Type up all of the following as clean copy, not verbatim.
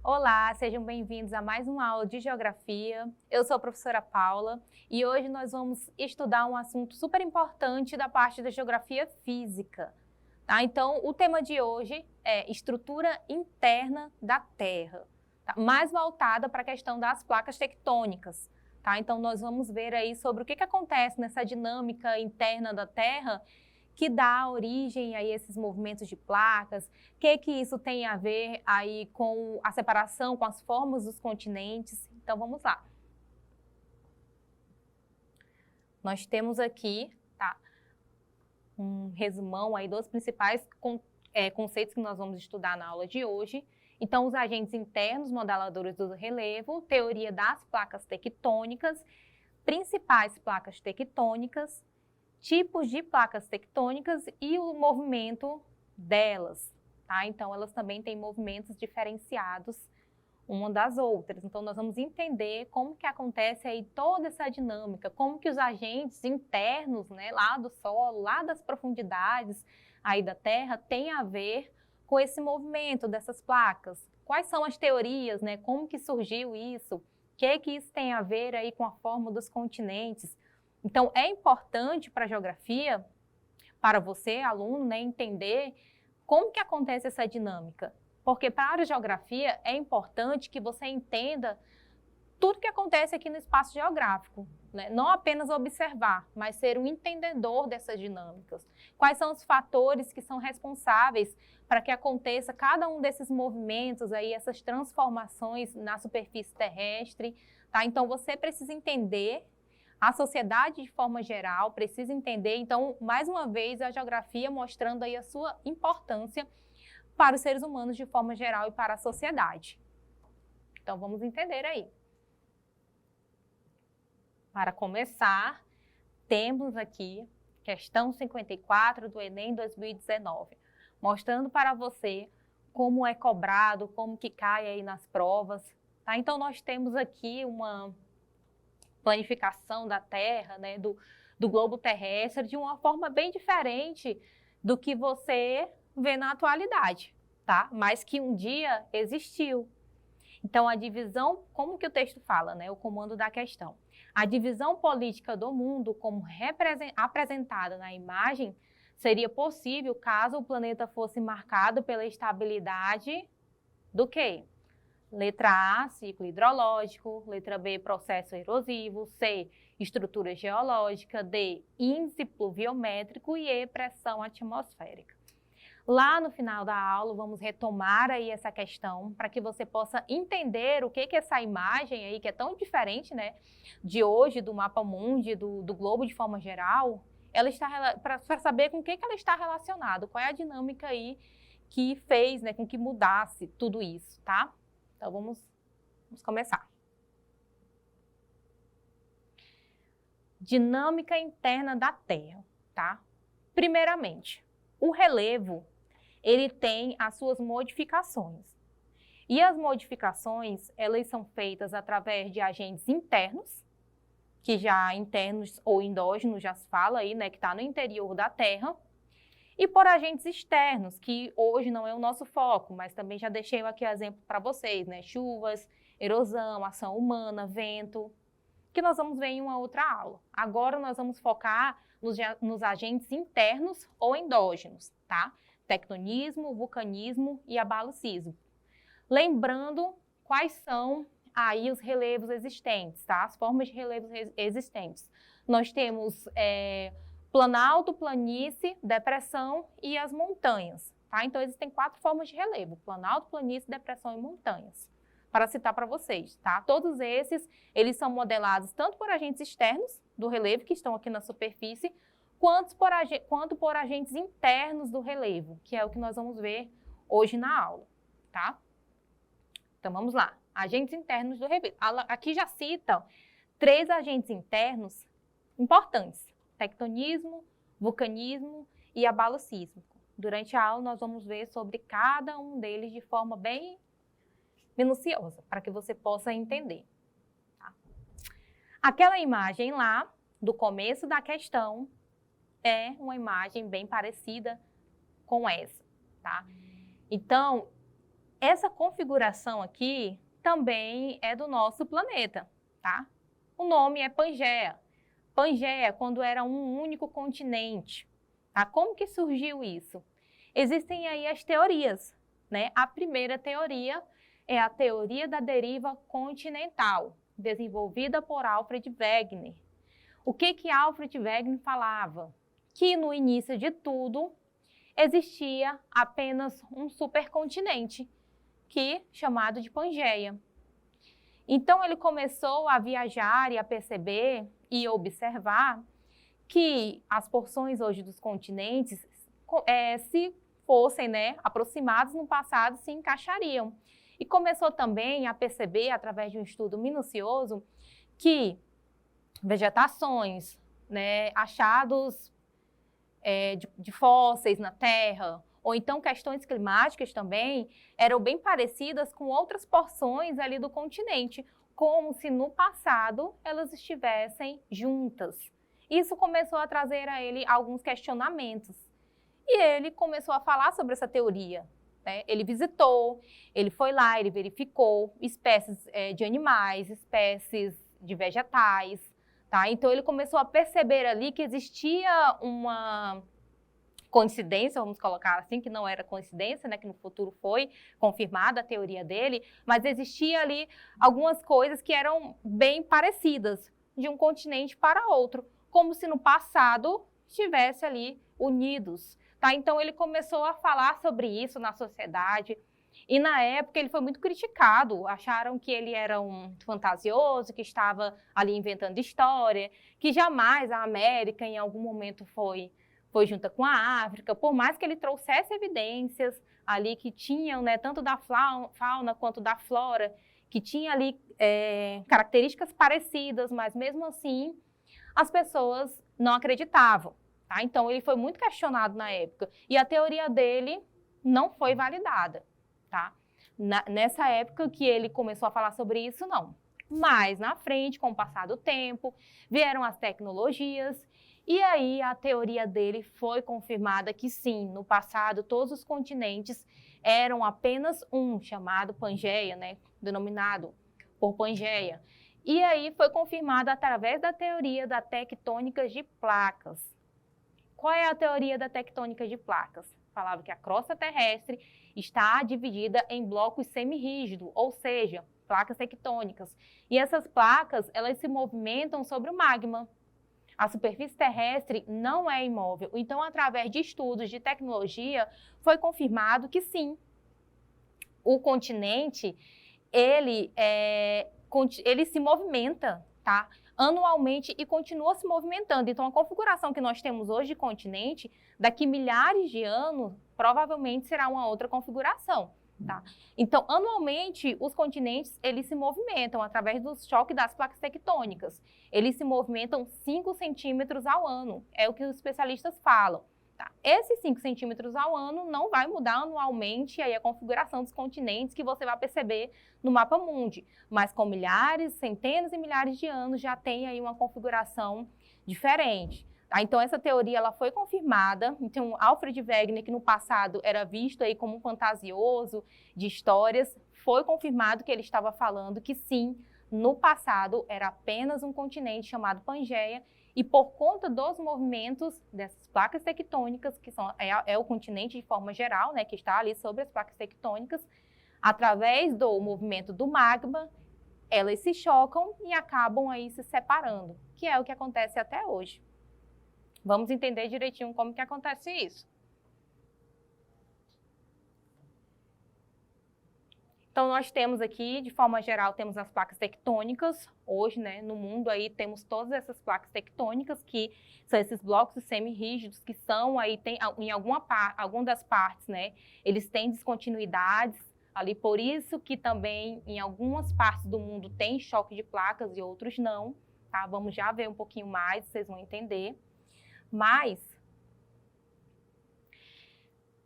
Olá, sejam bem-vindos a mais uma aula de Geografia. Eu sou a professora Paula e hoje nós vamos estudar um assunto super importante da parte da Geografia Física. Tá? Então, o tema de hoje é estrutura interna da Terra, tá? Mais voltada para a questão das placas tectônicas. Tá? Então, nós vamos ver aí sobre o que acontece nessa dinâmica interna da Terra que dá origem a esses movimentos de placas, o que isso tem a ver aí com a separação, com as formas dos continentes. Então, vamos lá. Nós temos aqui, tá, um resumão aí dos principais conceitos que nós vamos estudar na aula de hoje. Então, os agentes internos modeladores do relevo, teoria das placas tectônicas, principais placas tectônicas, tipos de placas tectônicas e o movimento delas, tá? Então, elas também têm movimentos diferenciados uma das outras. Então, nós vamos entender como que acontece aí toda essa dinâmica, como que os agentes internos, né, lá do solo, lá das profundidades aí da Terra, têm a ver com esse movimento dessas placas. Quais são as teorias, né? Como que surgiu isso? O que isso tem a ver aí com a forma dos continentes? Então, é importante para a geografia, para você, aluno, né, entender como que acontece essa dinâmica. Porque para a geografia é importante que você entenda tudo que acontece aqui no espaço geográfico, né? Não apenas observar, mas ser um entendedor dessas dinâmicas. Quais são os fatores que são responsáveis para que aconteça cada um desses movimentos, aí, essas transformações na superfície terrestre. Tá? Então, você precisa entender. A sociedade, de forma geral, precisa entender. Então, mais uma vez, a geografia mostrando aí a sua importância para os seres humanos de forma geral e para a sociedade. Então, vamos entender aí. Para começar, temos aqui questão 54 do Enem 2019, mostrando para você como é cobrado, como que cai aí nas provas. Tá? Então, nós temos aqui uma planificação da Terra, né, do globo terrestre, de uma forma bem diferente do que você vê na atualidade, tá? Mas que um dia existiu. Então, a divisão, como que o texto fala, né, o comando da questão? A divisão política do mundo, como apresentada na imagem, seria possível caso o planeta fosse marcado pela estabilidade do quê? Letra A, ciclo hidrológico. Letra B, processo erosivo. C, estrutura geológica. D, índice pluviométrico. E E, pressão atmosférica. Lá no final da aula, vamos retomar aí essa questão para que você possa entender o que essa imagem aí, que é tão diferente, né, de hoje, do mapa mundi, do globo de forma geral, ela está para saber com o que ela está relacionada, qual é a dinâmica aí que fez, né, com que mudasse tudo isso, tá? Então, vamos começar. Dinâmica interna da Terra, tá? Primeiramente, o relevo, ele tem as suas modificações. E as modificações, elas são feitas através de agentes internos, que já internos ou endógenos, já se fala aí, né, que está no interior da Terra, e por agentes externos, que hoje não é o nosso foco, mas também já deixei aqui o exemplo para vocês, né? Chuvas, erosão, ação humana, vento, que nós vamos ver em uma outra aula. Agora nós vamos focar nos agentes internos ou endógenos, tá? Tectonismo, vulcanismo e abalo sísmico. Lembrando quais são aí os relevos existentes, tá? As formas de relevos existentes. Nós temos planalto, planície, depressão e as montanhas, tá? Então, existem 4 formas de relevo: planalto, planície, depressão e montanhas, para citar para vocês, tá? Todos esses, eles são modelados tanto por agentes externos do relevo, que estão aqui na superfície, quanto por agentes internos do relevo, que é o que nós vamos ver hoje na aula, tá? Então, vamos lá. Agentes internos do relevo. Aqui já citam 3 agentes internos importantes: tectonismo, vulcanismo e abalo sísmico. Durante a aula, nós vamos ver sobre cada um deles de forma bem minuciosa, para que você possa entender. Tá? Aquela imagem lá, do começo da questão, é uma imagem bem parecida com essa. Tá? Então, Essa configuração aqui também é do nosso planeta, tá? O nome é Pangeia. Pangeia, quando era um único continente, tá? Como que surgiu isso? Existem aí as teorias, né? A primeira teoria é a teoria da deriva continental, desenvolvida por Alfred Wegener. O que Alfred Wegener falava? Que no início de tudo existia apenas um supercontinente, chamado de Pangeia. Então ele começou a viajar e a perceber e observar que as porções hoje dos continentes, se fossem, né, aproximados no passado, se encaixariam. E começou também a perceber, através de um estudo minucioso, que vegetações, né, achados de fósseis na Terra, ou então questões climáticas também, eram bem parecidas com outras porções ali do continente, como se no passado elas estivessem juntas. Isso começou a trazer a ele alguns questionamentos. E ele começou a falar sobre essa teoria, né? Ele visitou, ele foi lá, ele verificou espécies de animais, espécies de vegetais, tá? Então ele começou a perceber ali que existia uma coincidência, vamos colocar assim, que não era coincidência, né, que no futuro foi confirmada a teoria dele, mas existia ali algumas coisas que eram bem parecidas de um continente para outro, como se no passado estivesse ali unidos, tá? Então ele começou a falar sobre isso na sociedade e na época ele foi muito criticado, acharam que ele era um fantasioso, que estava ali inventando história, que jamais a América em algum momento foi junta com a África, por mais que ele trouxesse evidências ali que tinham, né, tanto da fauna quanto da flora, que tinha ali características parecidas, mas mesmo assim as pessoas não acreditavam, tá? Então ele foi muito questionado na época e a teoria dele não foi validada, tá? Nessa época que ele começou a falar sobre isso, não. Mas na frente, com o passar do tempo, vieram as tecnologias. E aí a teoria dele foi confirmada que sim, no passado todos os continentes eram apenas um, chamado Pangeia, né, denominado por Pangeia. E aí foi confirmado através da teoria da tectônica de placas. Qual é a teoria da tectônica de placas? Falava que a crosta terrestre está dividida em blocos semirrígidos, ou seja, placas tectônicas. E essas placas, elas se movimentam sobre o magma. A superfície terrestre não é imóvel. Então, através de estudos de tecnologia, foi confirmado que sim, o continente, ele se movimenta, tá? Anualmente e continua se movimentando. Então, a configuração que nós temos hoje de continente, daqui milhares de anos, provavelmente será uma outra configuração. Tá? Então, anualmente, os continentes, eles se movimentam através do choque das placas tectônicas. Eles se movimentam 5 centímetros ao ano, é o que os especialistas falam. Tá? Esses 5 centímetros ao ano não vai mudar anualmente aí a configuração dos continentes que você vai perceber no mapa mundi, mas com milhares, centenas e milhares de anos já tem aí uma configuração diferente. Tá? Então, essa teoria ela foi confirmada. Então, Alfred Wegener, que no passado era visto aí como um fantasioso de histórias, foi confirmado que ele estava falando que sim, no passado era apenas um continente chamado Pangeia, e por conta dos movimentos dessas placas tectônicas, que é o continente de forma geral, né, que está ali sobre as placas tectônicas, através do movimento do magma, elas se chocam e acabam aí se separando, que é o que acontece até hoje. Vamos entender direitinho como que acontece isso. Então, nós temos aqui, de forma geral, temos as placas tectônicas. Hoje, né, no mundo aí temos todas essas placas tectônicas, que são esses blocos semirrígidos, que são aí, em alguma das partes, né, eles têm descontinuidades ali, por isso que também em algumas partes do mundo tem choque de placas e outros não, tá? Vamos já ver um pouquinho mais, vocês vão entender. Mas,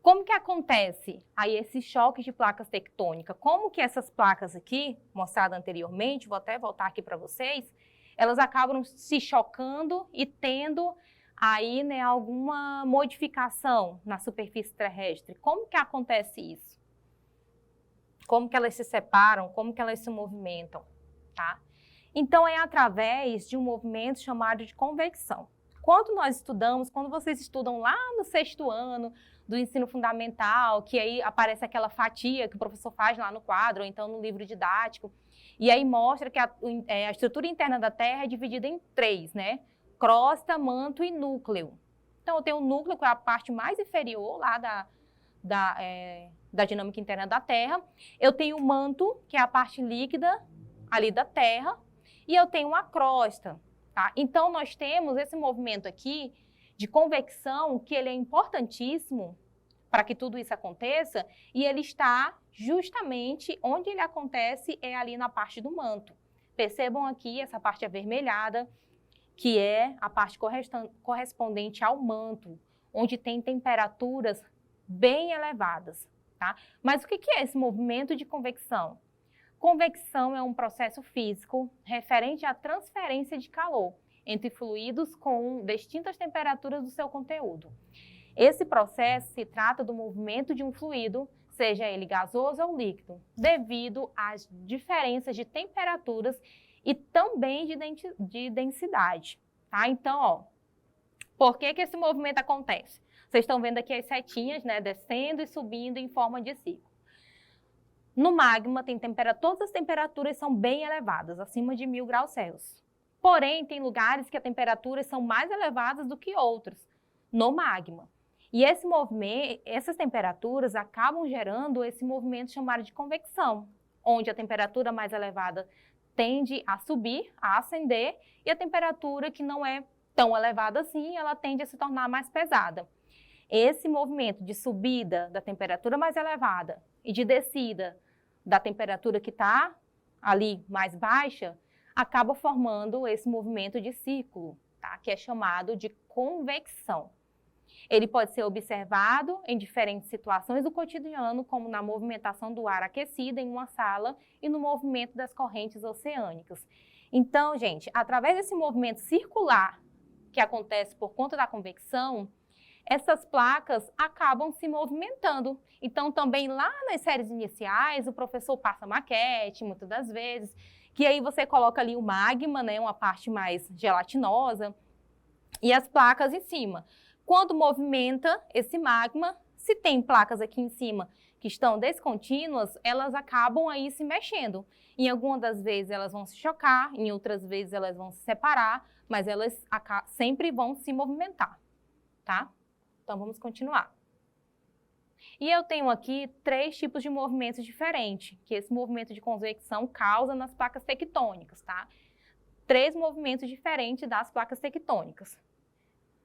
como que acontece aí esse choque de placas tectônicas? Como que essas placas aqui, mostrada anteriormente, vou até voltar aqui para vocês, elas acabam se chocando e tendo aí, né, alguma modificação na superfície terrestre? Como que acontece isso? como que elas se separam, como que elas se movimentam, tá? Então, é através de um movimento chamado de convecção. Quando vocês estudam lá no 6º ano do ensino fundamental, que aí aparece aquela fatia que o professor faz lá no quadro, ou então no livro didático, e aí mostra que a estrutura interna da Terra é dividida em 3, né? Crosta, manto e núcleo. Então, eu tenho o núcleo, que é a parte mais inferior lá da dinâmica interna da Terra. Eu tenho o manto, que é a parte líquida ali da Terra, e eu tenho a crosta, tá? Então, nós temos esse movimento aqui de convecção, que ele é importantíssimo para que tudo isso aconteça, e ele está justamente onde ele acontece, é ali na parte do manto. Percebam aqui essa parte avermelhada, que é a parte correspondente ao manto, onde tem temperaturas bem elevadas, tá? Mas o que é esse movimento de convecção? Convecção é um processo físico referente à transferência de calor entre fluidos com distintas temperaturas do seu conteúdo. Esse processo se trata do movimento de um fluido, seja ele gasoso ou líquido, devido às diferenças de temperaturas e também de densidade, tá? Então, ó, por que esse movimento acontece? Vocês estão vendo aqui as setinhas, né, descendo e subindo em forma de círculo. No magma, todas as temperaturas são bem elevadas, acima de 1000 graus Celsius. Porém, tem lugares que as temperaturas são mais elevadas do que outros no magma. E essas temperaturas acabam gerando esse movimento chamado de convecção, onde a temperatura mais elevada tende a subir, a ascender, e a temperatura que não é tão elevada assim, ela tende a se tornar mais pesada. Esse movimento de subida da temperatura mais elevada e de descida da temperatura que está ali mais baixa, acaba formando esse movimento de círculo, tá? Que é chamado de convecção. Ele pode ser observado em diferentes situações do cotidiano, como na movimentação do ar aquecido em uma sala e no movimento das correntes oceânicas. Então, gente, através desse movimento circular que acontece por conta da convecção, essas placas acabam se movimentando. Então, também lá nas séries iniciais, o professor passa maquete, muitas das vezes, que aí você coloca ali o magma, né, uma parte mais gelatinosa, e as placas em cima. Quando movimenta esse magma, se tem placas aqui em cima que estão descontínuas, elas acabam aí se mexendo. Em algumas das vezes elas vão se chocar, em outras vezes elas vão se separar, mas elas sempre vão se movimentar, tá? Então, vamos continuar. E eu tenho aqui 3 tipos de movimentos diferentes, que esse movimento de convecção causa nas placas tectônicas, tá? 3 movimentos diferentes das placas tectônicas.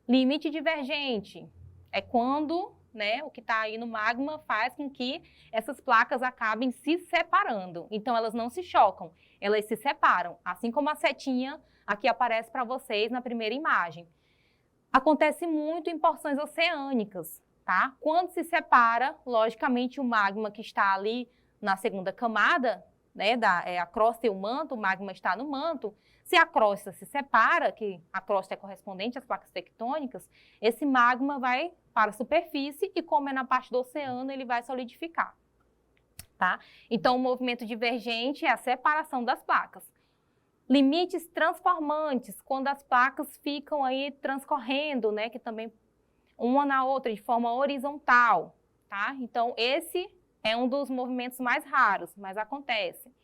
Limite divergente é quando, né, o que está aí no magma faz com que essas placas acabem se separando. Então, elas não se chocam, elas se separam, assim como a setinha aqui aparece para vocês na primeira imagem. Acontece muito em porções oceânicas, tá? Quando se separa, logicamente, o magma que está ali na segunda camada, né, a crosta e o manto, o magma está no manto. Se a crosta se separa, que a crosta é correspondente às placas tectônicas, esse magma vai para a superfície e, como é na parte do oceano, ele vai solidificar, tá? Então, o movimento divergente é a separação das placas. Limites transformantes, quando as placas ficam aí transcorrendo, né, que também uma na outra de forma horizontal, tá? Então, esse é um dos movimentos mais raros, mas acontece.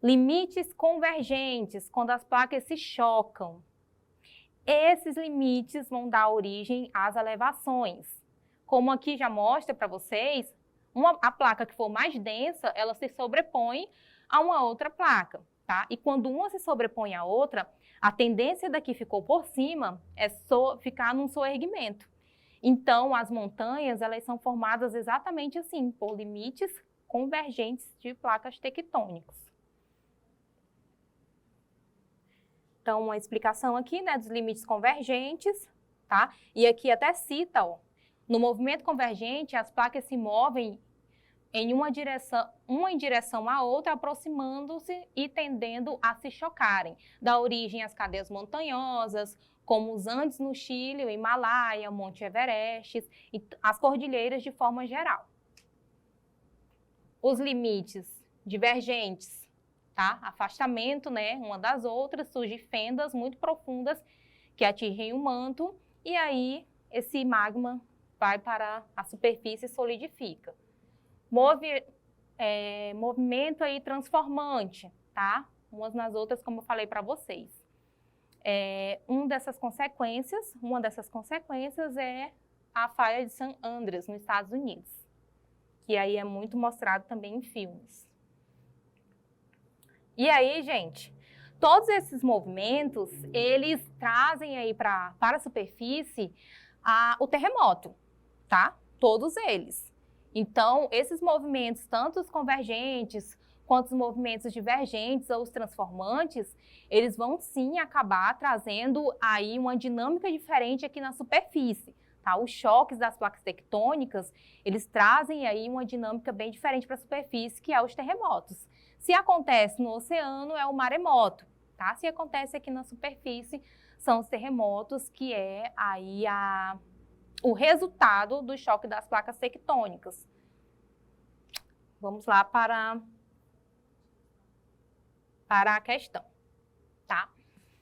Limites convergentes, quando as placas se chocam. Esses limites vão dar origem às elevações. Como aqui já mostra para vocês, a placa que for mais densa, ela se sobrepõe a uma outra placa, tá? E quando uma se sobrepõe à outra, a tendência da que ficou por cima é ficar num soerguimento. Então, as montanhas, elas são formadas exatamente assim, por limites convergentes de placas tectônicas. Então, uma explicação aqui, né, dos limites convergentes, tá? E aqui até cita, ó, no movimento convergente, as placas se movem em uma em direção à outra, aproximando-se e tendendo a se chocarem. Dá origem às cadeias montanhosas, como os Andes no Chile, o Himalaia, o Monte Everest e as cordilheiras de forma geral. os limites divergentes, tá? Afastamento, né, uma das outras, surgem fendas muito profundas que atingem o manto e aí esse magma vai para a superfície e solidifica. Movimento aí transformante, tá? Umas nas outras, como eu falei para vocês. Uma dessas consequências é a falha de San Andreas, nos Estados Unidos, que aí é muito mostrado também em filmes. E aí, gente, todos esses movimentos, eles trazem aí para a superfície o terremoto, tá? Todos eles. Então, esses movimentos, tanto os convergentes quanto os movimentos divergentes ou os transformantes, eles vão sim acabar trazendo aí uma dinâmica diferente aqui na superfície, tá? Os choques das placas tectônicas, eles trazem aí uma dinâmica bem diferente para a superfície, que é os terremotos. Se acontece no oceano, é o maremoto, tá? Se acontece aqui na superfície, são os terremotos, que é aí o resultado do choque das placas tectônicas. Vamos lá para a questão, tá?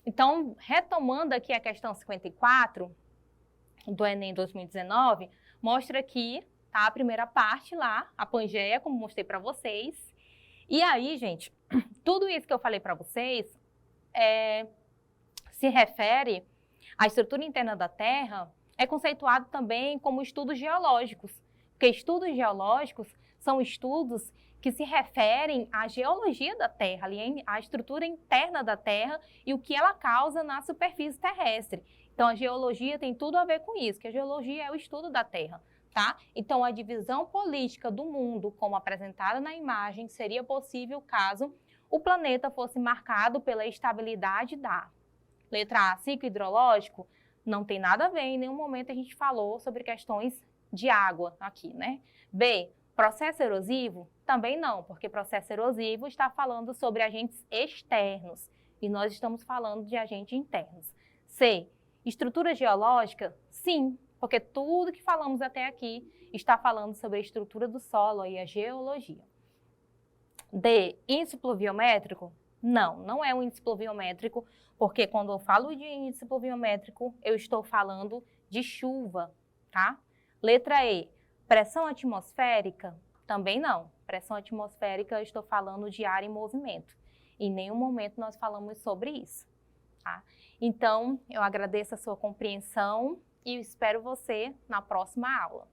Então, retomando aqui a questão 54 do Enem 2019, mostra aqui, tá, a primeira parte lá, a Pangeia, como mostrei para vocês. E aí, gente, tudo isso que eu falei para vocês se refere à estrutura interna da Terra, é conceituado também como estudos geológicos, porque estudos geológicos são estudos que se referem à geologia da Terra, à estrutura interna da Terra e o que ela causa na superfície terrestre. Então, a geologia tem tudo a ver com isso, que a geologia é o estudo da Terra, tá? Então, a divisão política do mundo, como apresentada na imagem, seria possível caso o planeta fosse marcado pela estabilidade da letra A, ciclo hidrológico, não tem nada a ver, em nenhum momento a gente falou sobre questões de água aqui, né? B, processo erosivo? Também não, porque processo erosivo está falando sobre agentes externos e nós estamos falando de agentes internos. C, estrutura geológica? Sim, porque tudo que falamos até aqui está falando sobre a estrutura do solo e a geologia. D, índice pluviométrico? Não, não é um índice pluviométrico, porque quando eu falo de índice pluviométrico, eu estou falando de chuva, tá? Letra E, pressão atmosférica? Também não. Pressão atmosférica, eu estou falando de ar em movimento. Em nenhum momento nós falamos sobre isso, tá? Então, eu agradeço a sua compreensão e espero você na próxima aula.